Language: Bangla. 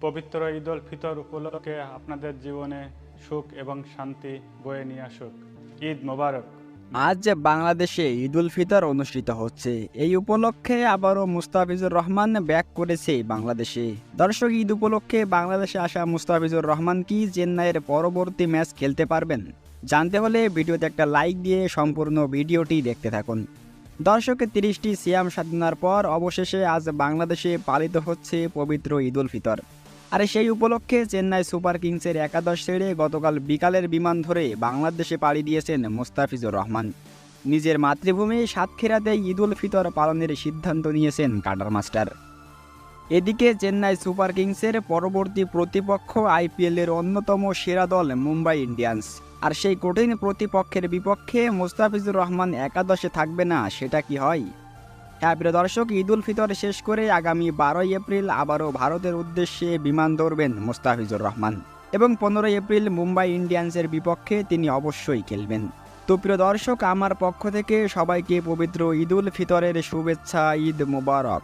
পবিত্র ঈদ উল ফিতর উপলক্ষে আপনাদের জীবনে সুখ এবং শান্তি বয়ে নিয়ে আসুক। ঈদ মোবারক। আজ যে বাংলাদেশে ঈদ উল ফিতর অনুষ্ঠিত হচ্ছে, এই উপলক্ষে আবারও মুস্তাফিজুর রহমান ব্যাক করেছে বাংলাদেশে। দর্শক, ঈদ উপলক্ষে বাংলাদেশে আসা মুস্তাফিজুর রহমান কি চেন্নাইয়ের পরবর্তী ম্যাচ খেলতে পারবেন? জানতে হলে ভিডিওতে একটা লাইক দিয়ে সম্পূর্ণ ভিডিওটি দেখতে থাকুন। দর্শক, 30টি সিয়াম সাধনার পর অবশেষে আজ বাংলাদেশে পালিত হচ্ছে পবিত্র ঈদ উল ফিতর। আর সেই উপলক্ষে চেন্নাই সুপার কিংসের একাদশ ছেড়ে গতকাল বিকালের বিমান ধরে বাংলাদেশে পাড়ি দিয়েছেন মুস্তাফিজুর রহমান। নিজের মাতৃভূমি সাতক্ষীরাতে ঈদ উল ফিতর পালনের সিদ্ধান্ত নিয়েছেন কাটার মাস্টার। এদিকে চেন্নাই সুপার কিংসের পরবর্তী প্রতিপক্ষ আইপিএলের অন্যতম সেরা দল মুম্বাই ইন্ডিয়ান্স। আর সেই কঠিন প্রতিপক্ষের বিপক্ষে মুস্তাফিজুর রহমান একাদশে থাকবে না, সেটা কি হয়? হ্যাঁ প্রিয় দর্শক, ঈদ উল ফিতর শেষ করে আগামী 12ই এপ্রিল আবারও ভারতের উদ্দেশ্যে বিমান ধরবেন মুস্তাফিজুর রহমান এবং 15ই এপ্রিল মুম্বাই ইন্ডিয়ান্সের বিপক্ষে তিনি অবশ্যই খেলবেন। তো প্রিয় দর্শক, আমার পক্ষ থেকে সবাইকে পবিত্র ঈদ উল ফিতরের শুভেচ্ছা। ঈদ মোবারক।